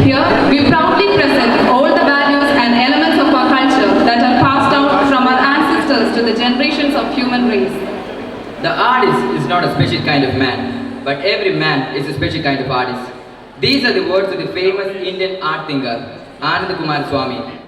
Here, we proudly present all the values and elements of our culture that are passed down from our ancestors to the generations of human race. The artist is not a special kind of man, but every man is a special kind of artist. These are the words of the famous Indian art thinker, Anand Kumar Swami.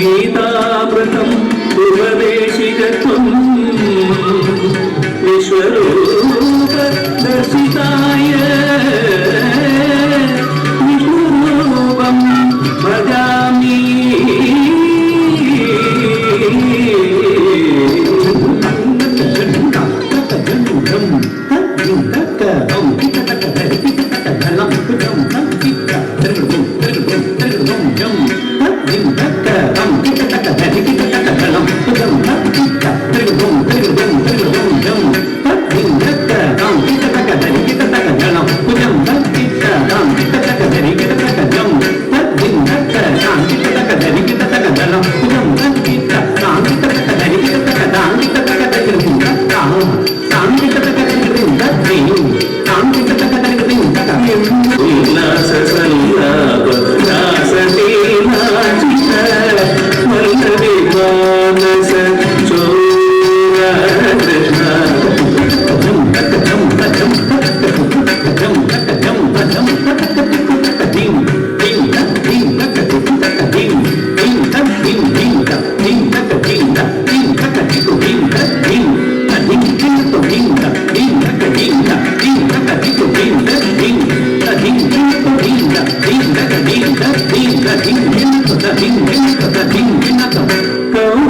ഗീതാമൃതം ഉപദേശികത്വം Vishwaroopa ദർശിതായ വിഷ്ണുരൂപം ഭജാമി Go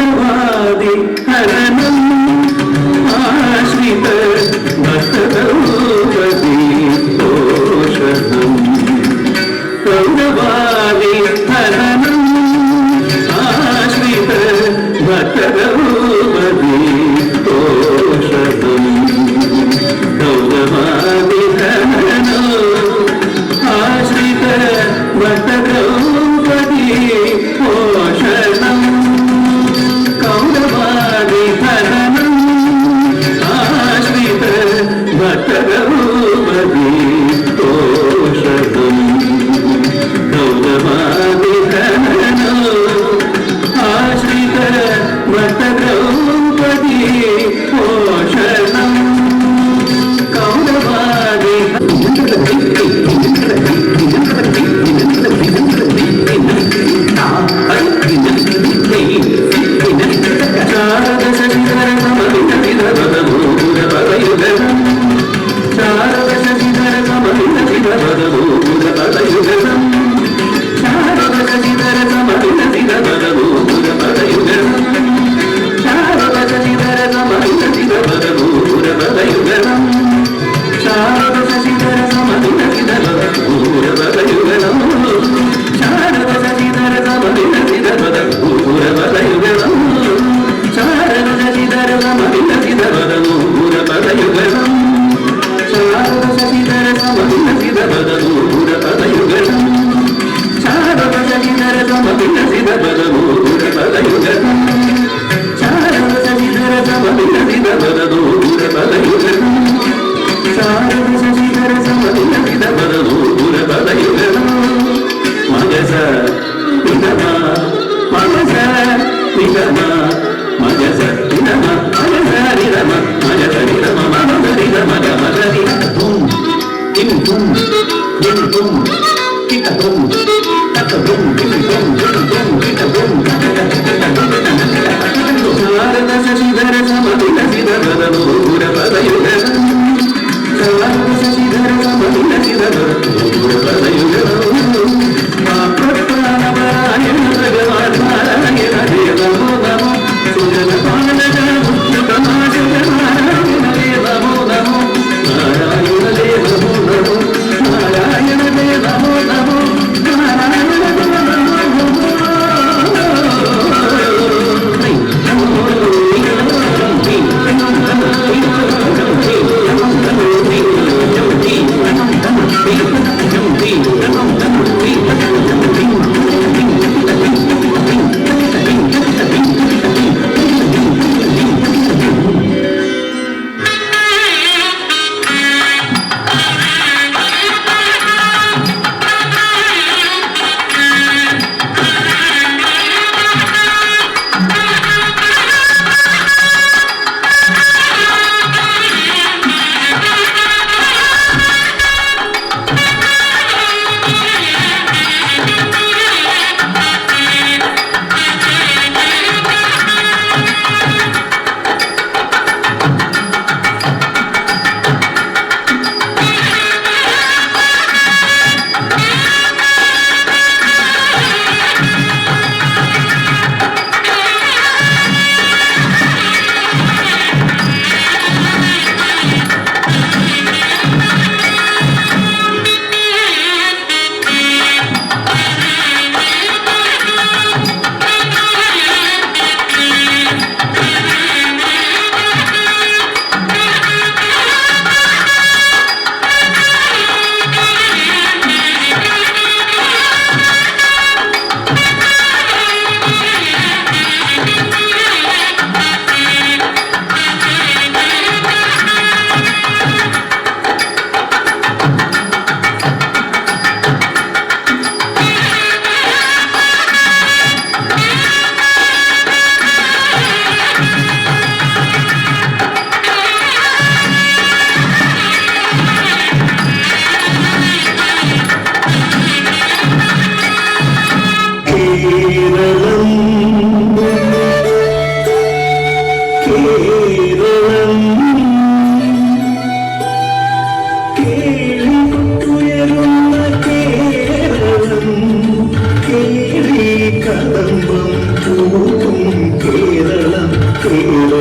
Keralam Kerala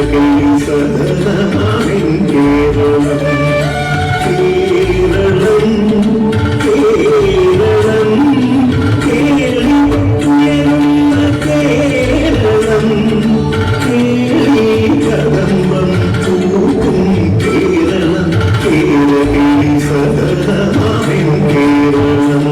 സദനമാവിൻ Keralam Keralam Keralam കേരളീയരുന്ന Keralam കേരളീ കദംബം പൂക്കും കേരളം കേരളീ സദനമാവിൻ കേരളം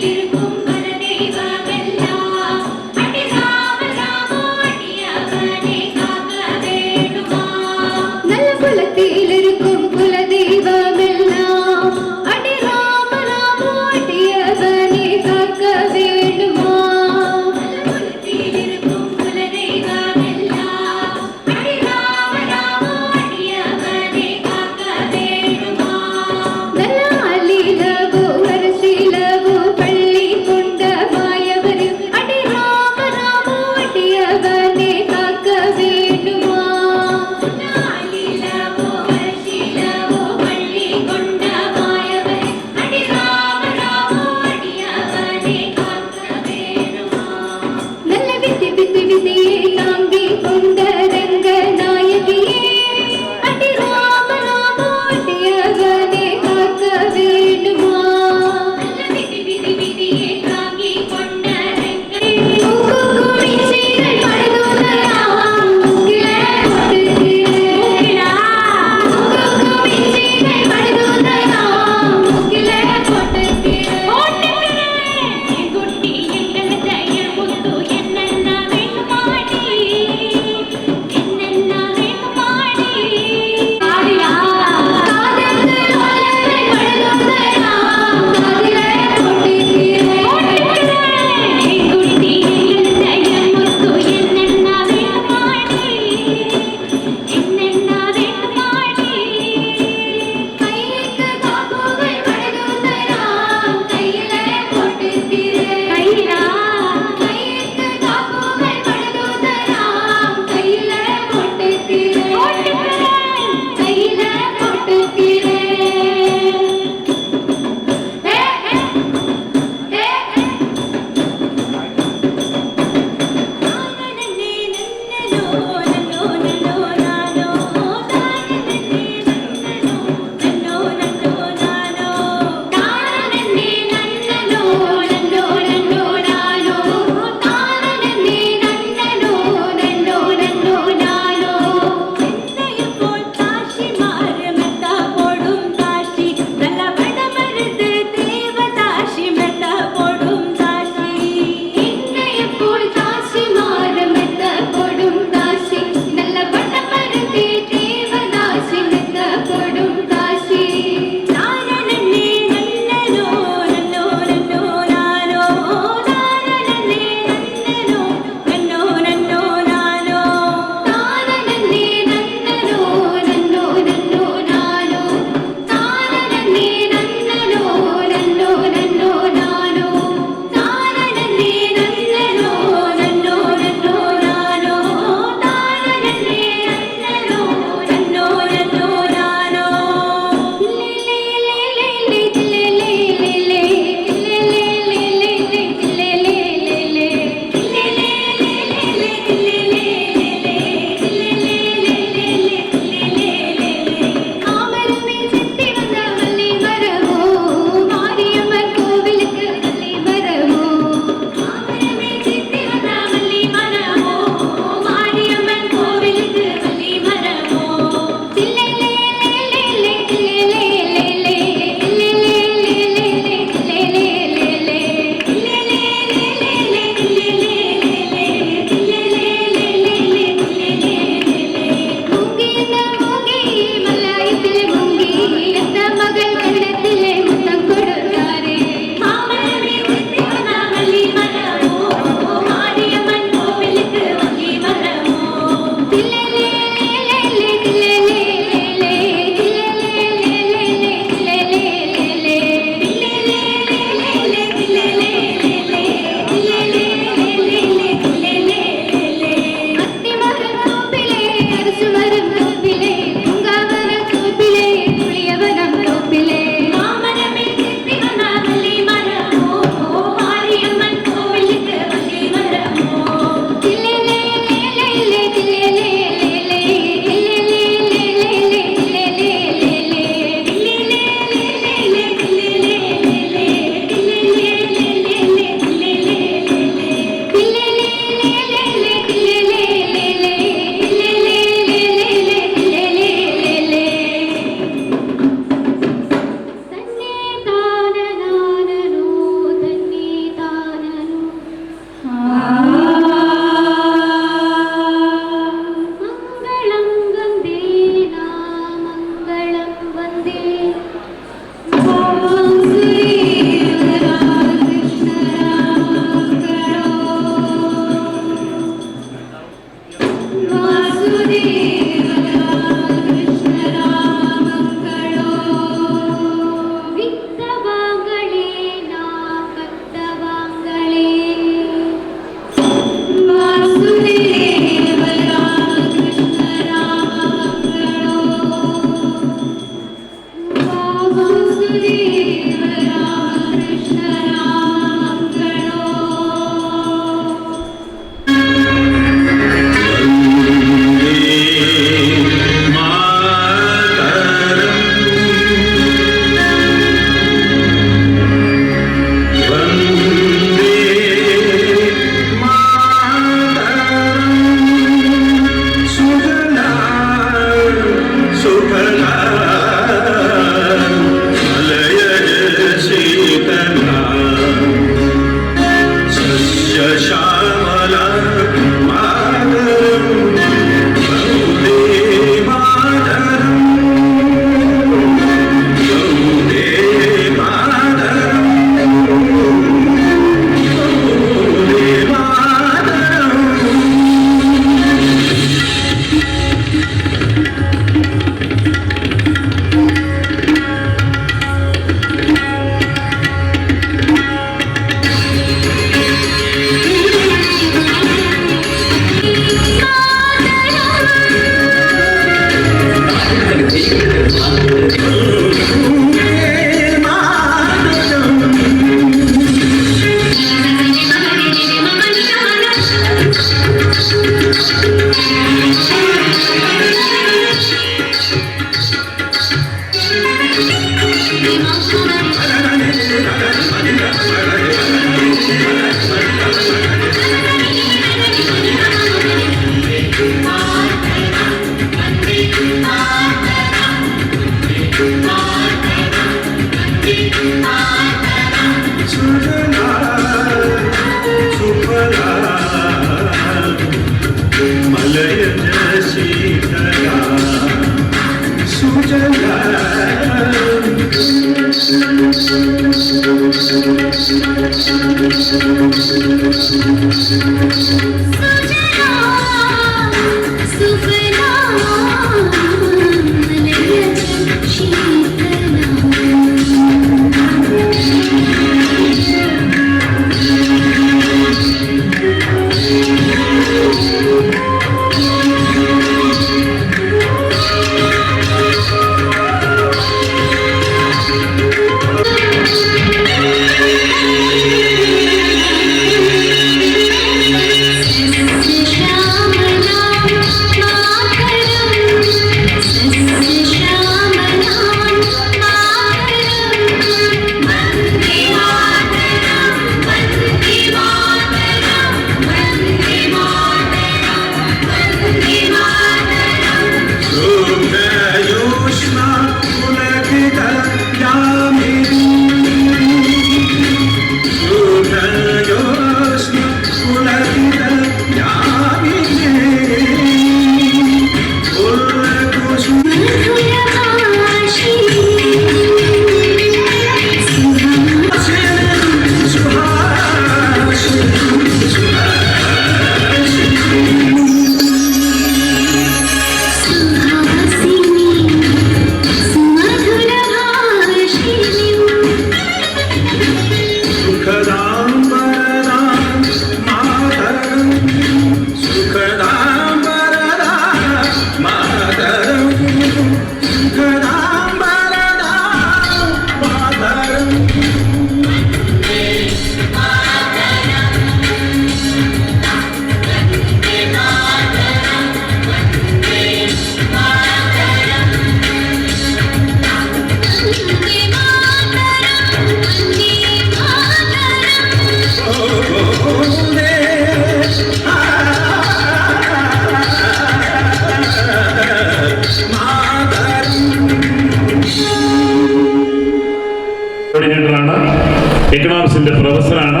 എക്കണോമിക്സിന്റെ പ്രൊഫസറാണ്.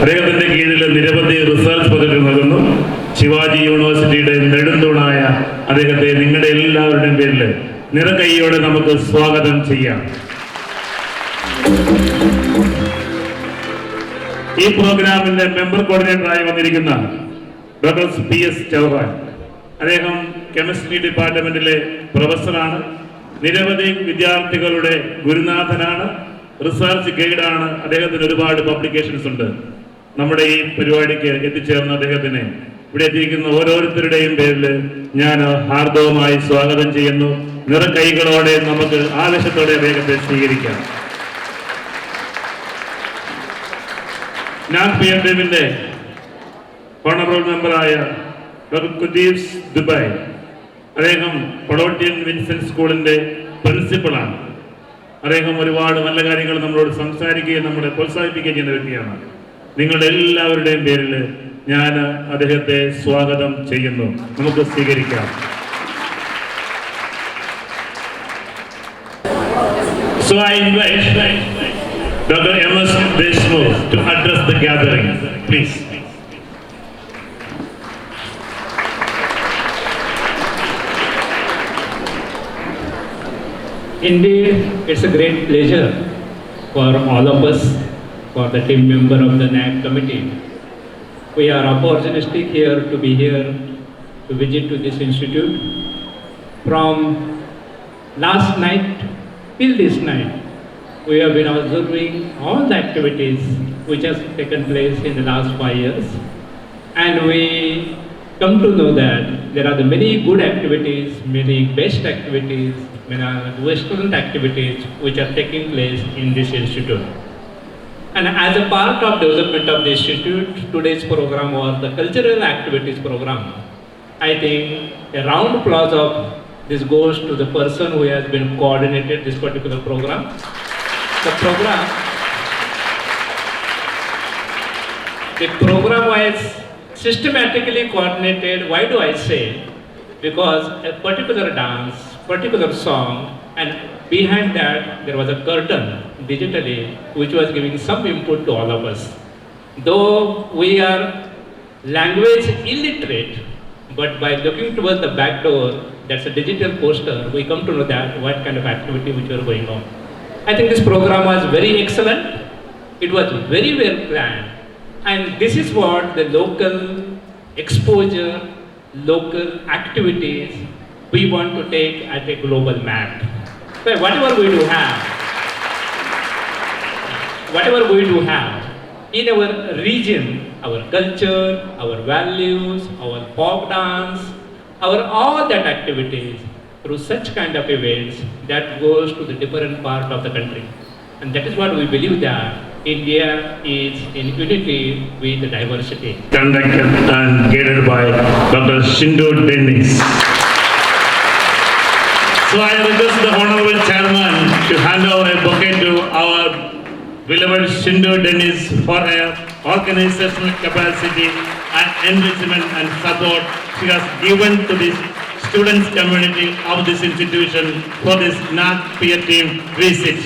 അദ്ദേഹത്തിന്റെ കീഴിൽ നിരവധി research പദ്ധതികൾ നൽകുന്നു. ശിവാജി യൂണിവേഴ്സിറ്റിയുടെ നെടുന്തൂണായ അദ്ദേഹത്തെ നിങ്ങളുടെ എല്ലാവരുടെയും പേരിൽ നിറകൈയോടെ നമുക്ക് സ്വാഗതം ചെയ്യാം. ഈ പ്രോഗ്രാമിന്റെ മെമ്പർ കോർഡിനേറ്ററായി വന്നിരിക്കുന്ന ഡോക്ടർ PS ചൗഹാൻ, അദ്ദേഹം കെമിസ്ട്രി ഡിപ്പാർട്ട്മെന്റിലെ പ്രൊഫസറാണ്. നിരവധി വിദ്യാർത്ഥികളുടെ ഗുരുനാഥനാണ്, റിസർച്ച് ഗൈഡാണ്. അദ്ദേഹത്തിന് ഒരുപാട് പബ്ലിക്കേഷൻസ് ഉണ്ട്. നമ്മുടെ ഈ പരിപാടിക്ക് എത്തിച്ചേർന്ന അദ്ദേഹത്തിന് ഇവിടെ എത്തിയിരിക്കുന്ന ഓരോരുത്തരുടെയും പേരിൽ ഞാൻ ഹാർദവമായി സ്വാഗതം ചെയ്യുന്നു. നിറകൈകളോടെ നമുക്ക് ആവേശത്തോടെ അദ്ദേഹത്തെ സ്വീകരിക്കാം. ഞാൻ PFMന്റെ ഓണറബിൾ മെമ്പറായ ഡോക്ടർ കുദീഫ് ദുബായ്, അദ്ദേഹം പൊളോട്ടിയൻ വിൻസെന്റ് സ്കൂളിന്റെ പ്രിൻസിപ്പളാണ്. അദ്ദേഹം ഒരുപാട് നല്ല കാര്യങ്ങൾ നമ്മളോട് സംസാരിക്കുകയും നമ്മളെ പ്രോത്സാഹിപ്പിക്കുകയും ചെയ്യുന്ന വ്യക്തിയാണ്. നിങ്ങളുടെ എല്ലാവരുടെയും പേരിൽ ഞാൻ അദ്ദേഹത്തെ സ്വാഗതം ചെയ്യുന്നു. നമുക്ക് സ്വീകരിക്കാം. So I invite Dr. MS Deshmukh to address the gathering, please. Indeed, it's a great pleasure for all of us, for the team member of the NAC committee. We are opportunistic here to be here to visit to this institute. From last night till this night, we have been observing all the activities which has taken place in the last 5 years, and we come to know that there are the many good activities, many best activities, many excellent activities which are taking place in this institute. And as a part of development of the institute, today's program was the cultural activities program. I think a round applause of this goes to the person who has been coordinated this particular program. The The program was systematically coordinated. Why do I say? Because a particular dance, particular song, and behind that there was a curtain digitally which was giving some input to all of us. Though we are language illiterate, but by looking towards the back door, that's a digital poster, we come to know that what kind of activity which were going on. I think this program was very excellent. It was very well planned. And this is what the local exposure, local activities we want to take at a global map. So whatever we do have in our region, our culture, our values, our folk dance, our all that activities through such kind of events that goes to the different part of the country. And that is what we believe that India is in unity with diversity. Conducted and guided by Dr. Shindu Dennis. So I request the Honorable Chairman to hand over a bouquet to our beloved Shindu Dennis for her organizational capacity and enrichment and support she has given to the students community of this institution for this NAC peer team visit.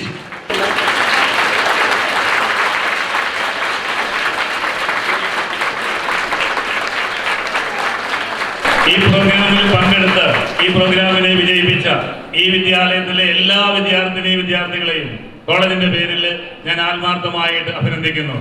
ഈ പ്രോഗ്രാമിൽ പങ്കെടുത്ത് ഈ പ്രോഗ്രാമിനെ വിജയിപ്പിച്ച ഈ വിദ്യാലയത്തിലെ എല്ലാ വിദ്യാർത്ഥികളെയും കോളേജിന്റെ പേരിൽ ഞാൻ ആത്മാർത്ഥമായിട്ട് അഭിനന്ദിക്കുന്നു.